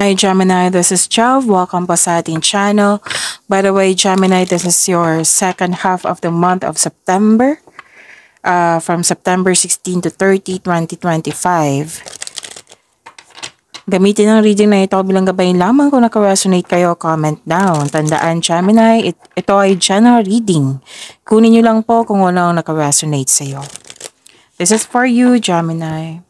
Hi Gemini, this is Joe. Welcome po sa ating channel. By the way, Gemini, this is your second half of the month of September. From September 16 to 30, 2025. Gamitin ang reading na ito bilang gabay lamang. Kung naka-resonate kayo, comment down. Tandaan, Gemini, ito ay general reading. Kunin nyo lang po kung ano ang naka-resonate sa iyo. This is for you, Gemini.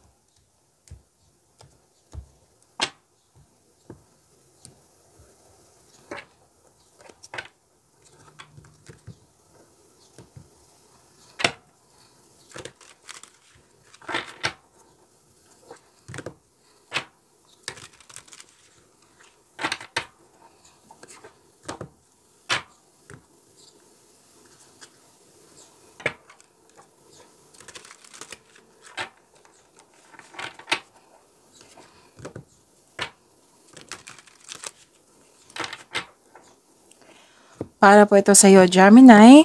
Para po ito sa iyo, Gemini,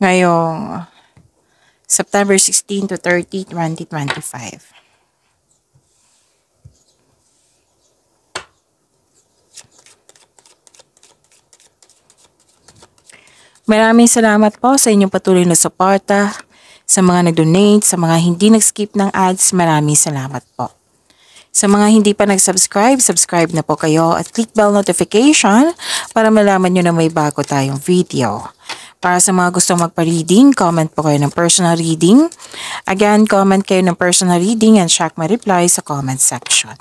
ngayong September 16 to 30, 2025. Maraming salamat po sa inyong patuloy na suporta, sa mga nag-donate, sa mga hindi nag-skip ng ads, maraming salamat po. Sa mga hindi pa nag-subscribe, subscribe na po kayo at click bell notification para malaman nyo na may bago tayong video. Para sa mga gusto magpa-reading, comment po kayo ng personal reading. Again, comment kayo ng personal reading and check my reply sa comment section.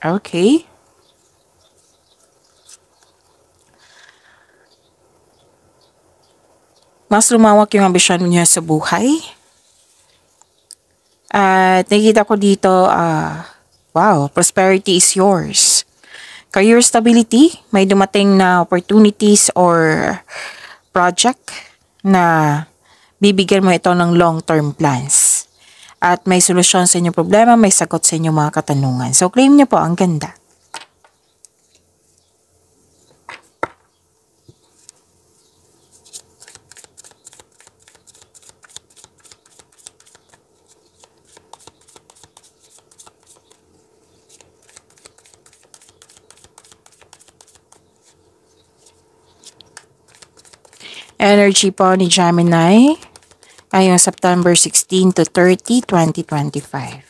Okay. Mas lumawak yung ambisyon niya sa buhay. At nakikita ko dito, wow, prosperity is yours. Career stability, may dumating na opportunities or project na bibigyan mo ito ng long-term plans. At may solusyon sa inyong problema, may sagot sa inyong mga katanungan. So claim niyo po, ang ganda. Energy po ni Gemini ay yung September 16 to 30, 2025.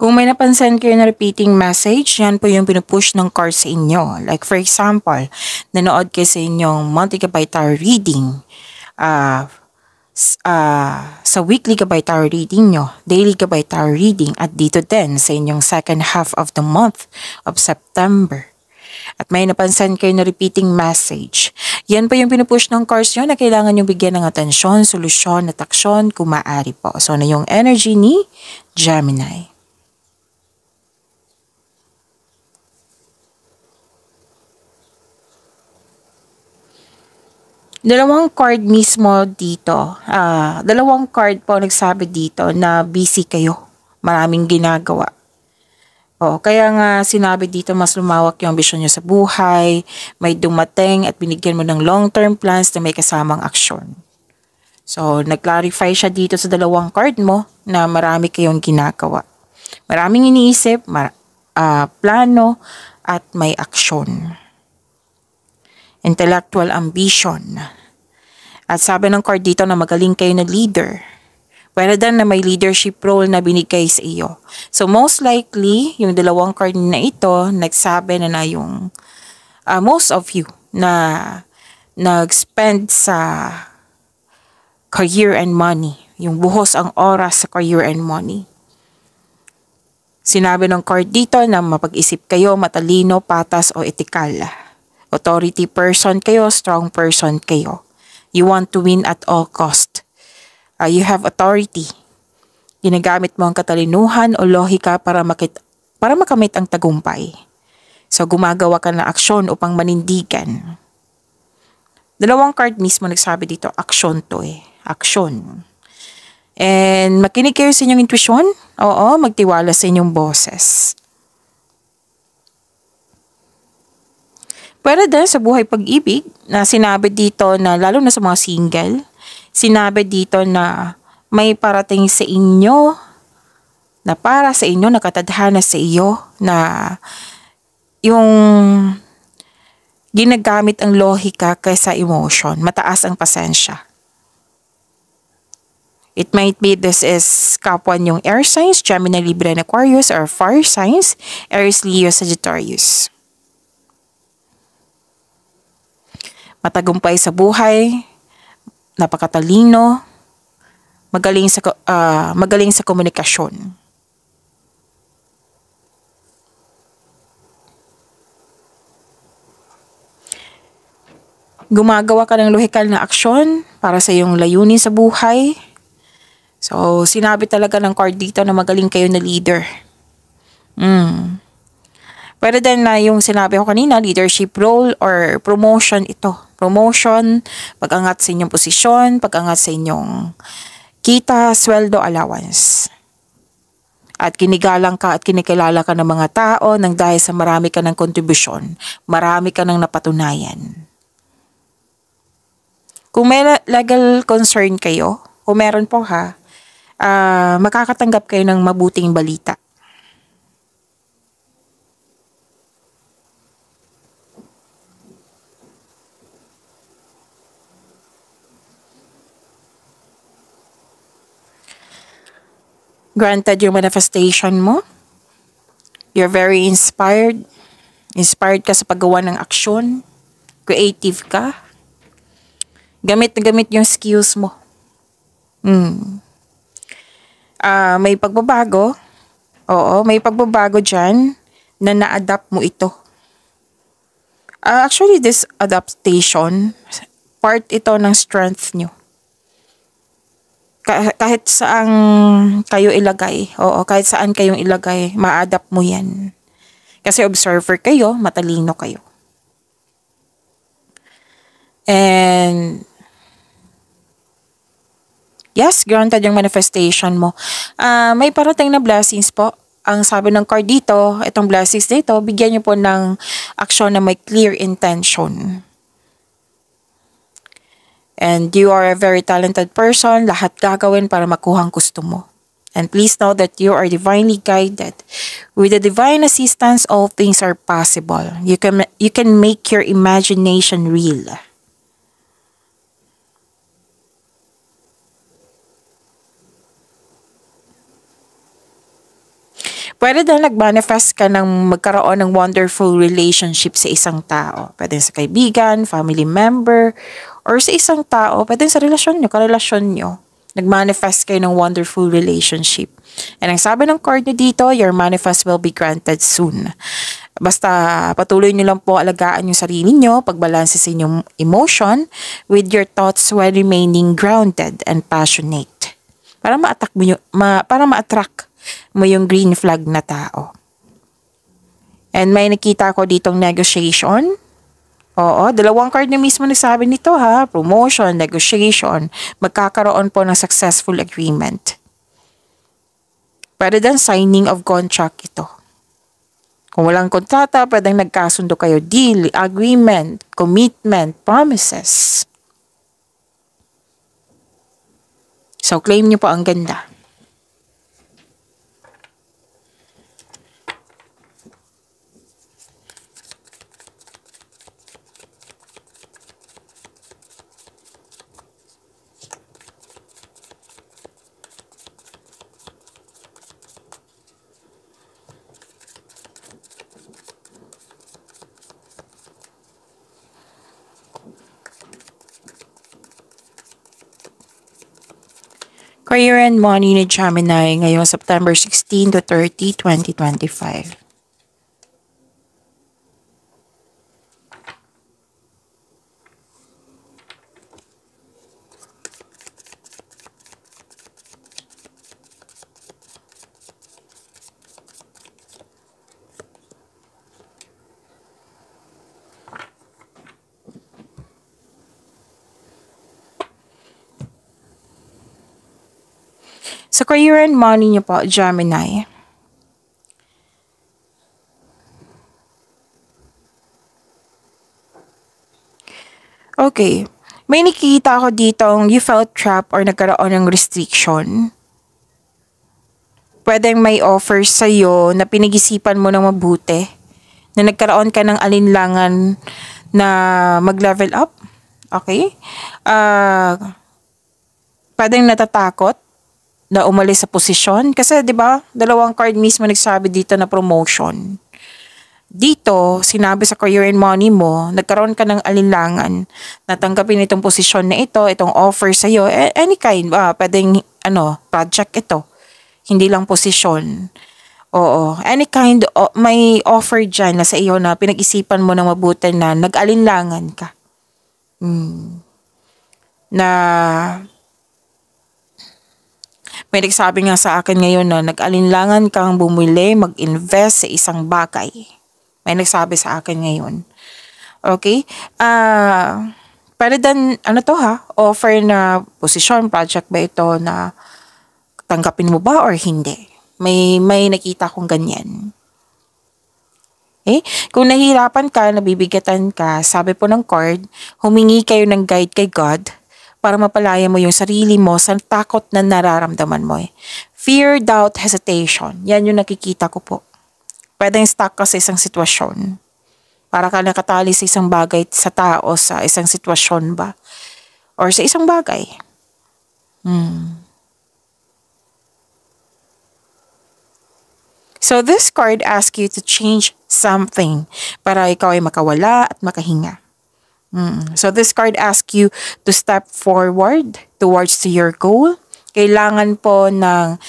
Kung may napansin kayo na repeating message, yan po yung pinupush ng card sa inyo. Like for example, nanood kayo sa inyong multi-gabay tarot reading. Sa weekly gabay tarot reading nyo, daily gabay tarot reading, at dito din sa inyong second half of the month of September. At may napansin kayo na repeating message. Yan po yung pinupush ng cards nyo na kailangan nyo bigyan ng atensyon, solusyon at aksyon kung maaari po. So na yung energy ni Gemini. Dalawang card mismo dito. Dalawang card po nagsabi dito na busy kayo. Maraming ginagawa. Kaya nga sinabi dito mas lumawak yung ambisyon nyo sa buhay. May dumating at binigyan mo ng long-term plans na may kasamang aksyon. So, nag-clarify siya dito sa dalawang card mo na marami kayong ginagawa. Maraming iniisip, plano, at may aksyon. Intellectual ambition. At sabi ng card dito na magaling kayo na leader. Pwede din na may leadership role na binigay sa iyo. So most likely, yung dalawang card na ito, nagsabi na yung most of you na nag-spend sa career and money. Yung buhos ang oras sa career and money. Sinabi ng card dito na mapag-isip kayo, matalino, patas o etikal. Authority person kayo, strong person kayo. You want to win at all cost. You have authority. Ginagamit mo ang katalinuhan o lohika para makamit ang tagumpay. So, gumagawa ka ng aksyon upang manindigan. Dalawang card mismo nagsabi dito, aksyon to eh. Aksyon. And makinig kayo sa inyong intuition. Oo, magtiwala sa inyong boses. Pero din sa buhay pag-ibig, na sinabi dito na lalo na sa mga single, sinabi dito na may parating sa inyo, na para sa inyo, nakatadhana sa iyo, na yung ginagamit ang lohika kaysa emotion, mataas ang pasensya. It might be this is kapwa yung air signs, Gemini, Libra, and Aquarius, or fire signs, Aries, Leo, Sagittarius. Matagumpay sa buhay, napakatalino, magaling sa komunikasyon. Gumagawa ka ng lohikal na aksyon para sa iyong layunin sa buhay. So, sinabi talaga ng card dito na magaling kayo na leader. Pero din na yung sinabi ko kanina, leadership role or promotion ito. Promotion, pag-angat sa inyong posisyon, pag-angat sa inyong kita, sweldo, allowance. At kinigalang ka at kinikilala ka ng mga tao nang dahil sa marami ka ng kontribusyon, marami ka ng napatunayan. Kung may legal concern kayo, kung meron po makakatanggap kayo ng mabuting balita. Granted yung manifestation mo. You're very inspired. Inspired ka sa paggawa ng aksyon. Creative ka. Gamit na gamit yung skills mo. May pagbabago. Oo, may pagbabago dyan na na-adapt mo ito. Actually, this adaptation, part ito ng strength nyo. Kahit saan kayo ilagay, kahit saan kayong ilagay, ma-adapt mo yan. Kasi observer kayo, matalino kayo. And yes, granted yung manifestation mo. May parating na blessings po. Ang sabi ng card dito, itong blessings dito, bigyan niyo po ng aksyon na may clear intention. And you are a very talented person. Lahat gagawin para makuha ang gusto mo. And please know that you are divinely guided. With the divine assistance, all things are possible. You can make your imagination real. Pwede na nag-manifest ka ng magkaroon ng wonderful relationship sa isang tao. Pwede sa kaibigan, family member, or sa isang tao. Pwede sa relasyon nyo, karelasyon nyo. Nag-manifest kayo ng wonderful relationship. And ang sabi ng card nyo dito, your manifest will be granted soon. Basta patuloy nyo lang po alagaan yung sarili nyo, pagbalanse sa inyong emotion with your thoughts while remaining grounded and passionate. Para ma-attract mo yung green flag na tao. And may nakita ko ditong negotiation. Oo, dalawang card na mismo nagsabi nito promotion, negotiation. Magkakaroon po ng successful agreement. Pwede din signing of contract ito. Kung walang kontrata, pwedeng nagkasundo kayo, deal, agreement, commitment, promises. So, claim nyo po ang ganda. Career and money ni Gemini ngayong September 16 to 30, 2025. Sa career and money niyo po, Gemini. Okay. May nakikita ako ditong you felt trapped or nagkaroon ng restriction. Pwedeng may offers sa'yo na pinag-isipan mo ng mabuti, na nagkaroon ka ng alinlangan na mag-level up. Okay? Pwedeng natatakot na umalis sa posisyon. Kasi 'di ba dalawang card mismo nagsabi dito na promotion. Dito, sinabi sa career and money mo, nagkaroon ka ng alinlangan na tanggapin itong posisyon na ito, itong offer sa'yo, any kind, pwedeng project ito, hindi lang posisyon. Oo, any kind, may offer dyan na sa iyo na pinag-isipan mo ng mabuti na nag-alinlangan ka. Na may nagsabi nga sa akin ngayon na nag-alinlangan kang bumili, mag-invest sa isang bagay. May nagsabi sa akin ngayon. Okay? Pwede din, offer na posisyon, project ba ito na tanggapin mo ba or hindi? May nakita kong ganyan. Okay? Kung nahihirapan ka, nabibigatan ka, sabi po ng card, humingi kayo ng guide kay God para mapalaya mo yung sarili mo sa takot na nararamdaman mo. Fear, doubt, hesitation. Yan yung nakikita ko po. Pwedeng stuck ka sa isang sitwasyon. Para ka nakatali sa isang bagay, sa tao, sa isang sitwasyon ba? Or sa isang bagay. So this card asks you to change something para ikaw ay makawala at makahinga. So this card asks you to step forward towards to your goal. Kailangan po ng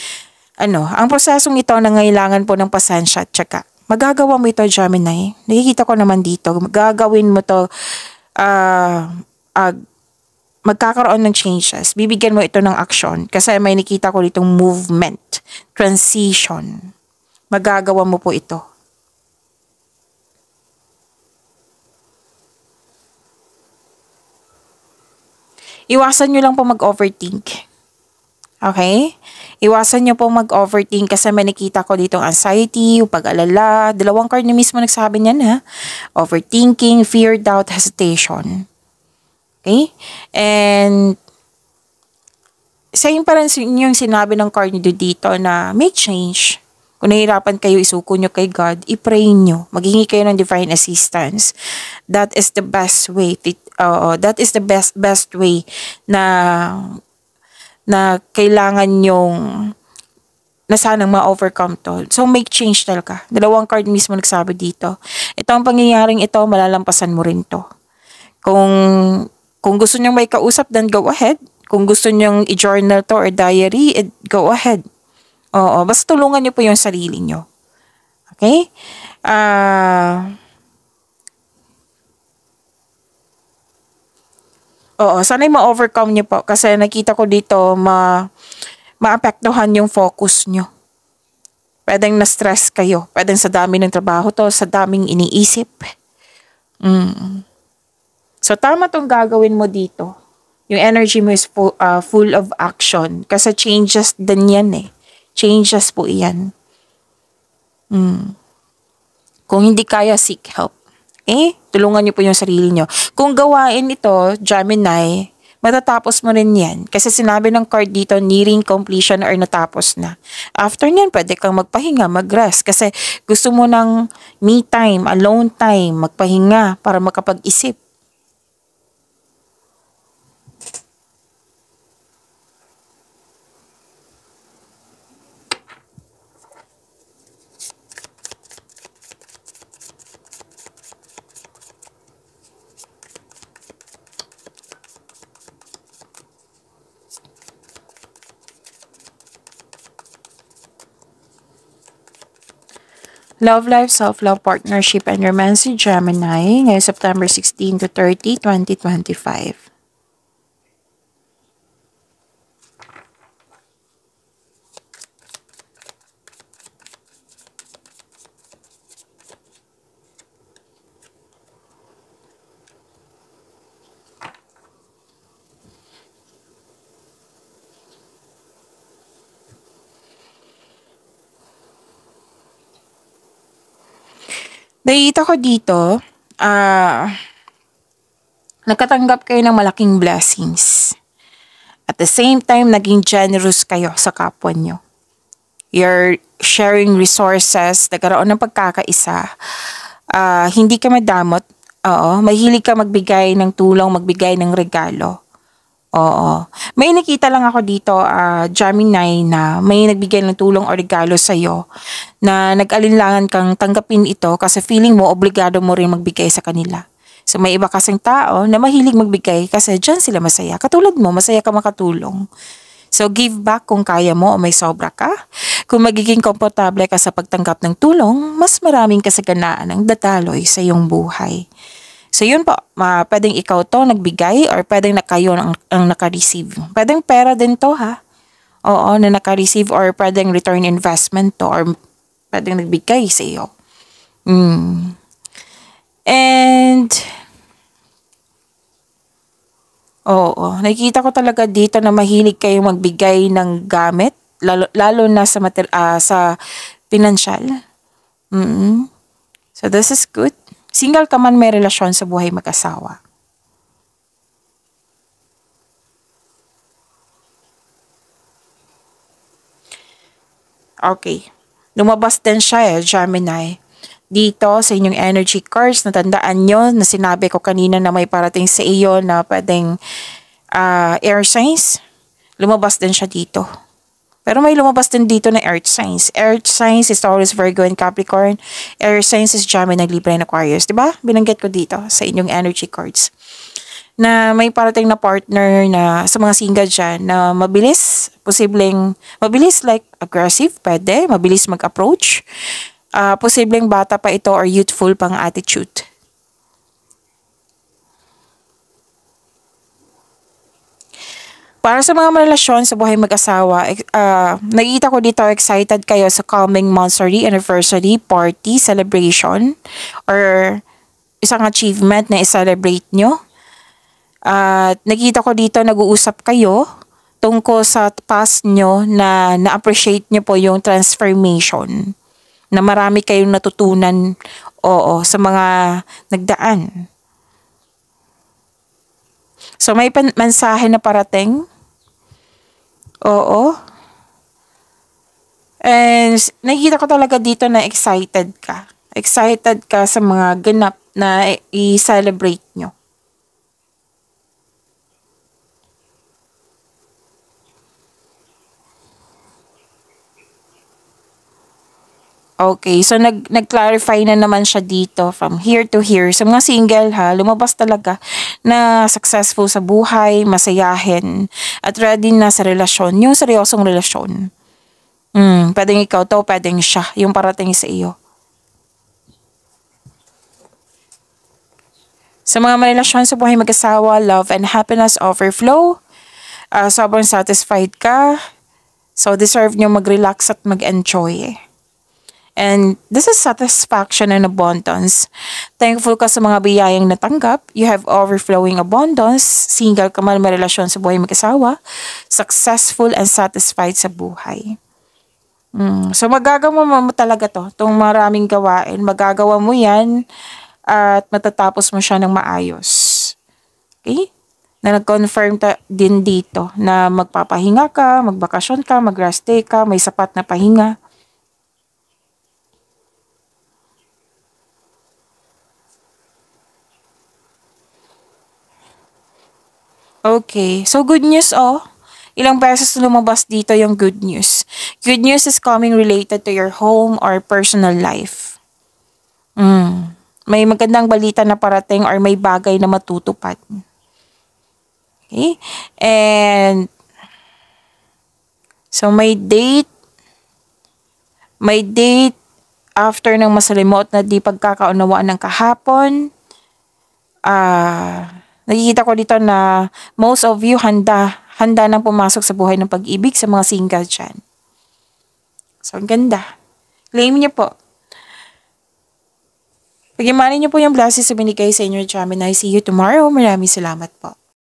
ang prosesong ito nangailangan po ng pasensya at syaga. Magagawa mo ito, Gemini. Nakikita ko naman dito. Magagawin mo to, magkakaroon ng changes. Bibigyan mo ito ng action. Kasi may nakita ko ditong movement, transition. Magagawa mo po ito. Iwasan nyo lang po mag-overthink. Okay? Iwasan nyo po mag-overthink kasi may nakita ko ditong anxiety, pag-alala. Dalawang card na mismo nagsabi niyan ha. Overthinking, fear, doubt, hesitation. Okay? And same pa rin yung sinabi ng card nyo dito na make change. Kung nahihirapan kayo, isuko nyo kay God, i-pray nyo. Maghingi kayo ng divine assistance. That is the best way. That is the best way na kailangan yung na sanang ma-overcome to. So, make change talaga. Dalawang card mismo nagsabi dito. Ito ang pangyayaring ito, malalampasan mo rin to. Kung gusto nyong may kausap, then go ahead. Kung gusto nyong i-journal to or diary, go ahead. Oo, basta tulungan nyo po yung sarili nyo. Okay? Sana'y ma-overcome nyo po kasi nakita ko dito maapektuhan yung focus nyo. Pwedeng na-stress kayo. Pwedeng sa dami ng trabaho to, sa daming iniisip. So, tama tong gagawin mo dito. Yung energy mo is full of action. Kasi changes din yan eh. Changes po yan. Kung hindi kaya, seek help. Tulungan niyo po yung sarili niyo. Kung gawain ito, Gemini, matatapos mo rin yan. Kasi sinabi ng card dito, nearing completion or natapos na. After nyan, pwede kang magpahinga, mag-rest. Kasi gusto mo ng me time, alone time, magpahinga para makapag-isip. Love life, self-love, partnership, and romance, Gemini, ngayong September 16 to 30, 2025. Nakita ko dito, ah, nakatanggap kayo ng malaking blessings. At the same time, naging generous kayo sa kapwa nyo. You're sharing resources, nagkaroon ng pagkakaisa. Hindi ka madamot. Oo, mahilig ka magbigay ng tulong, magbigay ng regalo. Oo. May nakita lang ako dito, Gemini, na may nagbigay ng tulong o regalo sa'yo na nag-alinlangan kang tanggapin ito kasi feeling mo obligado mo rin magbigay sa kanila. So may iba kasing tao na mahilig magbigay kasi dyan sila masaya. Katulad mo, masaya ka makatulong. So give back kung kaya mo o may sobra ka. Kung magiging komportable ka sa pagtanggap ng tulong, mas maraming kasaganaan ang dadaloy sa iyong buhay. So yun po, pwedeng ikaw to nagbigay or pwedeng na kayo ang naka-receive. Pwedeng pera din to ha. Oo, na naka-receive or pwedeng return investment to or pwedeng nagbigay sa iyo. And oo, nakikita ko talaga dito na mahilig kayo magbigay ng gamit, lalo na sa sa financial. So this is good. Single ka man, may relasyon sa buhay mag-asawa. Okay. Lumabas din siya Gemini. Dito sa inyong energy cards, natandaan nyo na sinabi ko kanina na may parating sa iyo na pwedeng air signs. Lumabas din siya dito. Pero may lumabas din dito na earth signs. Earth signs is Taurus, Virgo, and Capricorn. Air signs is Gemini, Libra, and Aquarius. Diba? Binanggit ko dito sa inyong energy cards. Na may parating na partner na sa mga single dyan na mabilis, posibleng mabilis like aggressive, pwede, mabilis mag-approach. Posibleng bata pa ito or youthful pang attitude. Para sa mga relasyon sa buhay mag-asawa, nakikita ko dito excited kayo sa coming monthsary, anniversary, party, celebration, or isang achievement na i-celebrate nyo. Nakita ko dito nag-uusap kayo tungkol sa past nyo na na-appreciate nyo po yung transformation. Na marami kayong natutunan sa mga nagdaan. So may mensahe na parating. Oo. And nakikita ko talaga dito na excited ka. Excited ka sa mga ganap na i-celebrate nyo. Okay, so nag-clarify na naman siya dito from here to here. Sa mga single ha, lumabas talaga na successful sa buhay, masayahin, at ready na sa relasyon, yung seryosong relasyon. Pwedeng ikaw to, pwedeng siya, yung parating sa iyo. Sa mga marelasyon sa buhay mag-asawa, love and happiness overflow. Sobrang satisfied ka. So deserve nyo mag-relax at mag-enjoy. And this is satisfaction and abundance. Thankful ka sa mga biyayang natanggap. You have overflowing abundance. Single ka man, may relasyon sa buhay mag-asawa. Successful and satisfied sa buhay. So magagawa mo talaga to. Itong maraming gawain. Magagawa mo yan at matatapos mo siya ng maayos. Okay? Na nag-confirm din dito na magpapahinga ka, magbakasyon ka, mag-rest day ka, may sapat na pahinga. Okay, so good news Ilang beses lumabas dito yung good news. Good news is coming related to your home or personal life. May magandang balita na parating or may bagay na matutupad. Okay? And so may date after ng masalimot na di pagkakaunawaan ng kahapon. Nakikita ko dito na most of you handa nang pumasok sa buhay ng pag-ibig sa mga single dyan. So, ang ganda. Claim niyo po. Pagyamanin niyo po yung blessings na binigay sa inyo, Gemini. See you tomorrow. Maraming salamat po.